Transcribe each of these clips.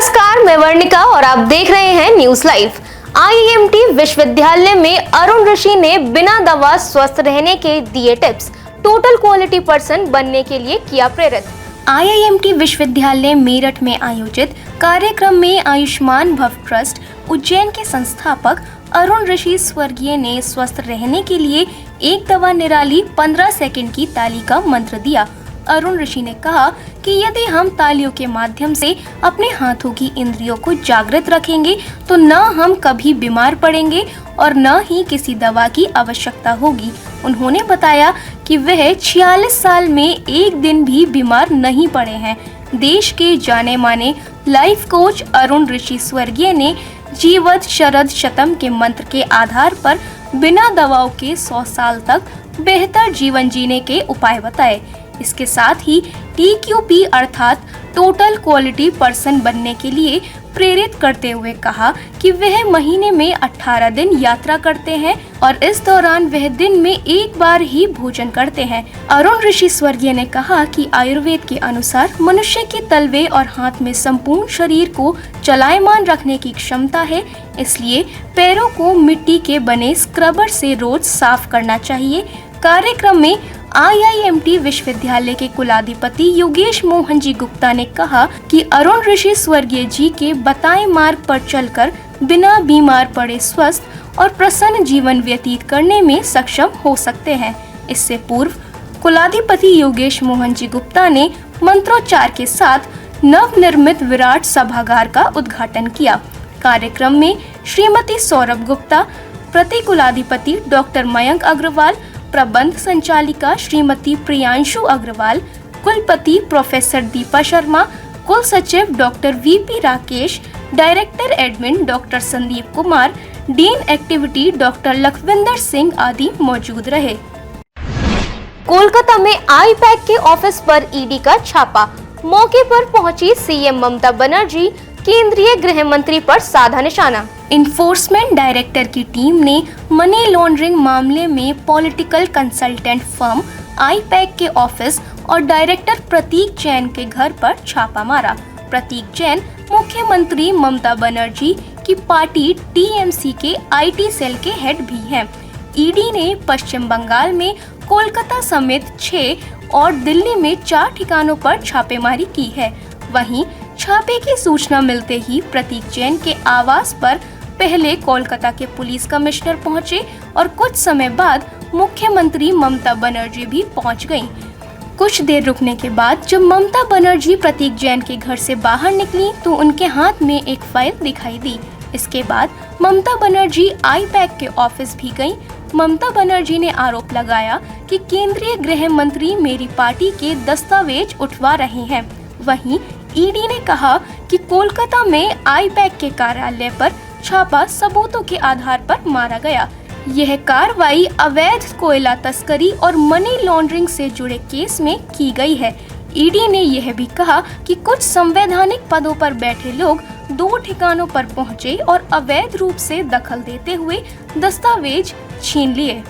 नमस्कार, मैं वर्णिका और आप देख रहे हैं न्यूज लाइव। आईआईएमटी विश्वविद्यालय में अरुण ऋषि ने बिना दवा स्वस्थ रहने के दिए टिप्स, टोटल क्वालिटी पर्सन बनने के लिए किया प्रेरित। आईआईएमटी विश्वविद्यालय मेरठ में आयोजित कार्यक्रम में आयुष्मान भव ट्रस्ट उज्जैन के संस्थापक अरुण ऋषि स्वर्गीय ने स्वस्थ रहने के लिए एक दवा निराली 15 सेकंड की ताली का मंत्र दिया। अरुण ऋषि ने कहा कि यदि हम तालियों के माध्यम से अपने हाथों की इंद्रियों को जागृत रखेंगे तो न हम कभी बीमार पड़ेंगे और न ही किसी दवा की आवश्यकता होगी। उन्होंने बताया कि वह 46 साल में एक दिन भी बीमार नहीं पड़े हैं। देश के जाने माने लाइफ कोच अरुण ऋषि स्वर्गीय ने जीवत शरद शतम के मंत्र के आधार पर बिना दवाओं के 100 साल तक बेहतर जीवन जीने के उपाय बताए। इसके साथ ही TQP अर्थात टोटल क्वालिटी पर्सन बनने के लिए प्रेरित करते हुए कहा कि वह महीने में 18 दिन यात्रा करते हैं और इस दौरान वह दिन में एक बार ही भोजन करते हैं। अरुण ऋषि स्वर्गीय ने कहा कि आयुर्वेद के अनुसार मनुष्य के तलवे और हाथ में संपूर्ण शरीर को चलायमान रखने की क्षमता है, इसलिए पैरों को मिट्टी के बने स्क्रबर से रोज साफ करना चाहिए। कार्यक्रम में आईआईएमटी विश्वविद्यालय के कुलाधिपति योगेश मोहन जी गुप्ता ने कहा कि अरुण ऋषि स्वर्गीय जी के बताए मार्ग पर चलकर बिना बीमार पड़े स्वस्थ और प्रसन्न जीवन व्यतीत करने में सक्षम हो सकते हैं। इससे पूर्व कुलाधिपति योगेश मोहन जी गुप्ता ने मंत्रोच्चार के साथ नवनिर्मित विराट सभागार का उद्घाटन किया। कार्यक्रम में श्रीमती सौरभ गुप्ता, प्रति कुलाधिपति डॉक्टर मयंक अग्रवाल, प्रबंध संचालिका श्रीमती प्रियांशु अग्रवाल, कुलपति प्रोफेसर दीपा शर्मा, कुल सचिव doctor VP Rakesh, director admin doctor Sandeep Kumar, dean activity doctor Lakhwinder Singh आदि मौजूद रहे। कोलकाता में आईपैक के ऑफिस पर ईडी का छापा, मौके पर पहुंची सीएम ममता बनर्जी, केंद्रीय गृह मंत्री पर साधा निशाना। इन्फोर्समेंट डायरेक्टर की टीम ने मनी लॉन्ड्रिंग मामले में पॉलिटिकल कंसल्टेंट फर्म आईपैक के ऑफिस और डायरेक्टर प्रतीक जैन के घर पर छापा मारा। प्रतीक जैन मुख्यमंत्री ममता बनर्जी की पार्टी TMC के IT सेल के हेड भी हैं। ईडी ने पश्चिम बंगाल में कोलकाता समेत 6 और दिल्ली में 4 ठिकानों पर छापेमारी की है। वहीं छापे की सूचना मिलते ही प्रतीक जैन के आवास पर पहले कोलकाता के पुलिस कमिश्नर पहुंचे और कुछ समय बाद मुख्यमंत्री ममता बनर्जी भी पहुंच गईं। कुछ देर रुकने के बाद जब ममता बनर्जी प्रतीक जैन के घर से बाहर निकली तो उनके हाथ में एक फाइल दिखाई दी। इसके बाद ममता बनर्जी आईपैक के ऑफिस भी गईं। ममता बनर्जी ने आरोप लगाया कि केंद्रीय गृह मंत्री मेरी पार्टी के दस्तावेज उठवा रहे हैं। वहीं ईडी ने कहा कि कोलकाता में आईपैक के कार्यालय पर छापा सबूतों के आधार पर मारा गया। यह कार्रवाई अवैध कोयला तस्करी और मनी लॉन्ड्रिंग से जुड़े केस में की गई है। ईडी ने यह भी कहा कि कुछ संवैधानिक पदों पर बैठे लोग 2 ठिकानों पर पहुंचे और अवैध रूप से दखल देते हुए दस्तावेज छीन लिए।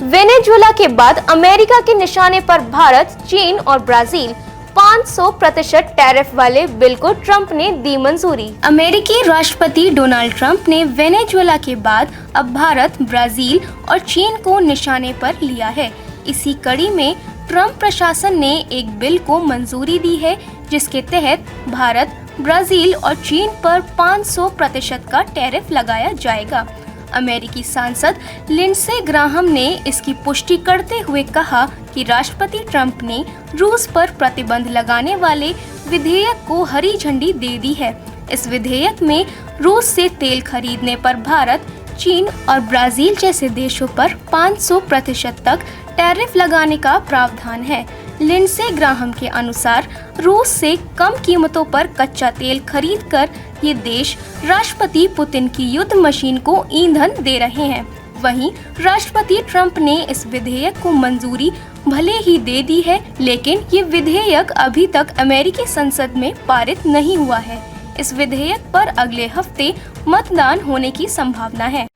वेनेजुएला के बाद अमेरिका के निशाने पर भारत, चीन और ब्राजील 500% टैरिफ वाले बिल को ट्रंप ने दी मंजूरी। अमेरिकी राष्ट्रपति डोनाल्ड ट्रंप ने वेनेजुएला के बाद अब भारत, ब्राजील और चीन को निशाने पर लिया है। इसी कड़ी में ट्रंप प्रशासन ने एक बिल को मंजूरी दी है जिसके तहत भारत, ब्राजील और चीन पर 500% का टैरिफ लगाया जाएगा। अमेरिकी सांसद लिंडसे ग्राहम ने इसकी पुष्टि करते हुए कहा कि राष्ट्रपति ट्रंप ने रूस पर प्रतिबंध लगाने वाले विधेयक को हरी झंडी दे दी है। इस विधेयक में रूस से तेल खरीदने पर भारत, चीन और ब्राजील जैसे देशों पर 500% तक टैरिफ लगाने का प्रावधान है। लिंडसे ग्राहम के अनुसार रूस से कम कीमतों पर कच्चा तेल खरीदकर ये देश राष्ट्रपति पुतिन की युद्ध मशीन को ईंधन दे रहे हैं। वहीं राष्ट्रपति ट्रंप ने इस विधेयक को मंजूरी भले ही दे दी है, लेकिन ये विधेयक अभी तक अमेरिकी संसद में पारित नहीं हुआ है। इस विधेयक पर अगले हफ्ते मतदान होने की संभावना है।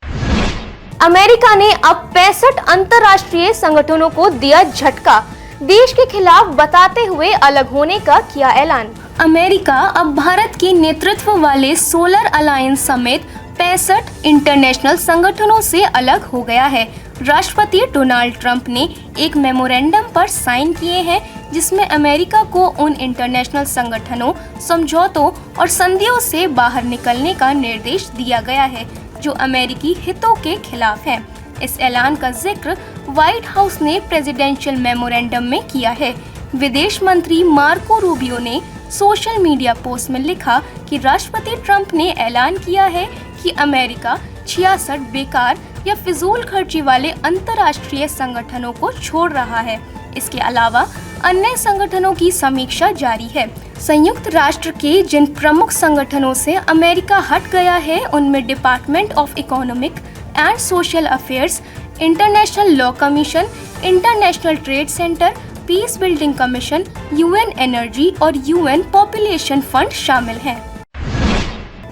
अमेरिका ने अब 65 अंतर्राष्ट्रीय संगठनों को दिया झटका, देश के खिलाफ बताते हुए अलग होने का किया ऐलान। अमेरिका अब भारत के नेतृत्व वाले सोलर अलायंस समेत 65 इंटरनेशनल संगठनों से अलग हो गया है। राष्ट्रपति डोनाल्ड ट्रंप ने एक मेमोरेंडम पर साइन किए हैं जिसमें अमेरिका को उन इंटरनेशनल संगठनों, समझौतों और संधियों से बाहर निकलने का निर्देश दिया गया है जो अमेरिकी हितों के खिलाफ है। इस ऐलान का जिक्र व्हाइट हाउस ने प्रेसिडेंशियल मेमोरेंडम में किया है। विदेश मंत्री मार्को रूबियो ने सोशल मीडिया पोस्ट में लिखा कि राष्ट्रपति ट्रंप ने ऐलान किया है कि अमेरिका 66 बेकार या फिजूल खर्ची वाले अंतर्राष्ट्रीय संगठनों को छोड़ रहा है। इसके अलावा अन्य संगठनों की समीक्षा जारी है। संयुक्त राष्ट्र के जिन प्रमुख संगठनों से अमेरिका हट गया है उनमें department of economic and social affairs, international law commission, international trade centre, peace building commission, UN energy और यूएन पॉपुलेशन फंड शामिल हैं।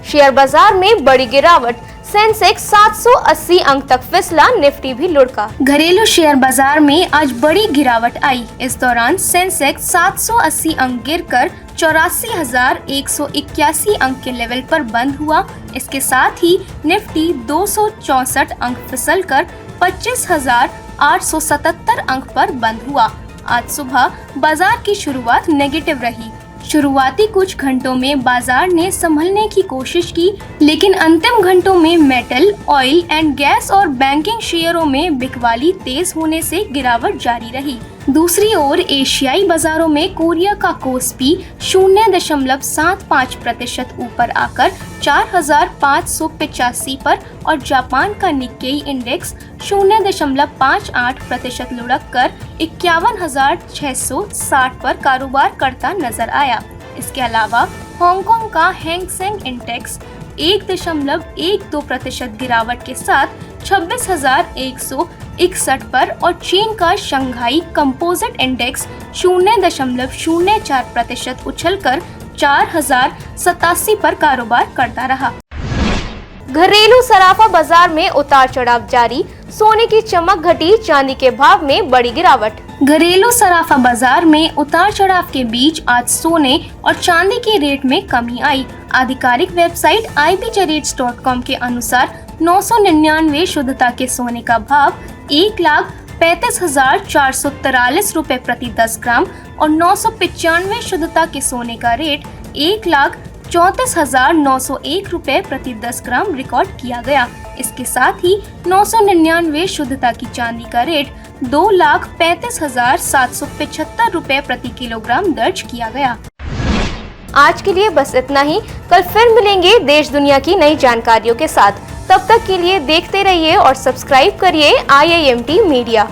शेयर बाजार में बड़ी गिरावट, सेंसेक्स 780 अंक तक फिसला, निफ्टी भी लुढ़का। घरेलू शेयर बाजार में आज बड़ी गिरावट आई। इस दौरान सेंसेक्स 780 अंक गिरकर 84,181 अंक के लेवल पर बंद हुआ। इसके साथ ही निफ्टी 264 अंक फिसलकर 25,877 अंक पर बंद हुआ। आज सुबह बाजार की शुरुआत नेगेटिव रही। शुरुआती कुछ घंटों में बाजार ने संभलने की कोशिश की, लेकिन अंतिम घंटों में मेटल, ऑयल एंड गैस और बैंकिंग शेयरों में बिकवाली तेज होने से गिरावट जारी रही। दूसरी ओर एशियाई बाजारों में कोरिया का कोस्पी 0.75% ऊपर आकर 4,585 पर और जापान का निक्केई इंडेक्स 0.58% लुढ़क कर 51,660 पर कारोबार करता नजर आया। इसके अलावा हांगकांग का हैंग सेंग इंडेक्स 1.12% गिरावट के साथ 26,161 पर और चीन का शंघाई कंपोजिट इंडेक्स 0.04% उछलकर 4,087 पर कारोबार करता रहा। घरेलू सराफा बाजार में उतार चढ़ाव जारी, सोने की चमक घटी, चांदी के भाव में बड़ी गिरावट। घरेलू सराफा बाजार में उतार चढ़ाव के बीच आज सोने और चांदी के रेट में कमी आई। आधिकारिक वेबसाइट ibjrates.com के अनुसार 999 शुद्धता के सोने का भाव 1,35,443 रुपए प्रति 10 ग्राम और 995 शुद्धता के सोने का रेट 1,34,901 रुपए प्रति 10 ग्राम रिकॉर्ड किया गया। इसके साथ ही 999 शुद्धता की चांदी का रेट 2,35,775 रुपए प्रति किलोग्राम दर्ज किया गया। आज के लिए बस इतना ही। कल फिर मिलेंगे देश दुनिया की नई जानकारियों के साथ। तब तक के लिए देखते रहिए और सब्सक्राइब करिए IIMT मीडिया।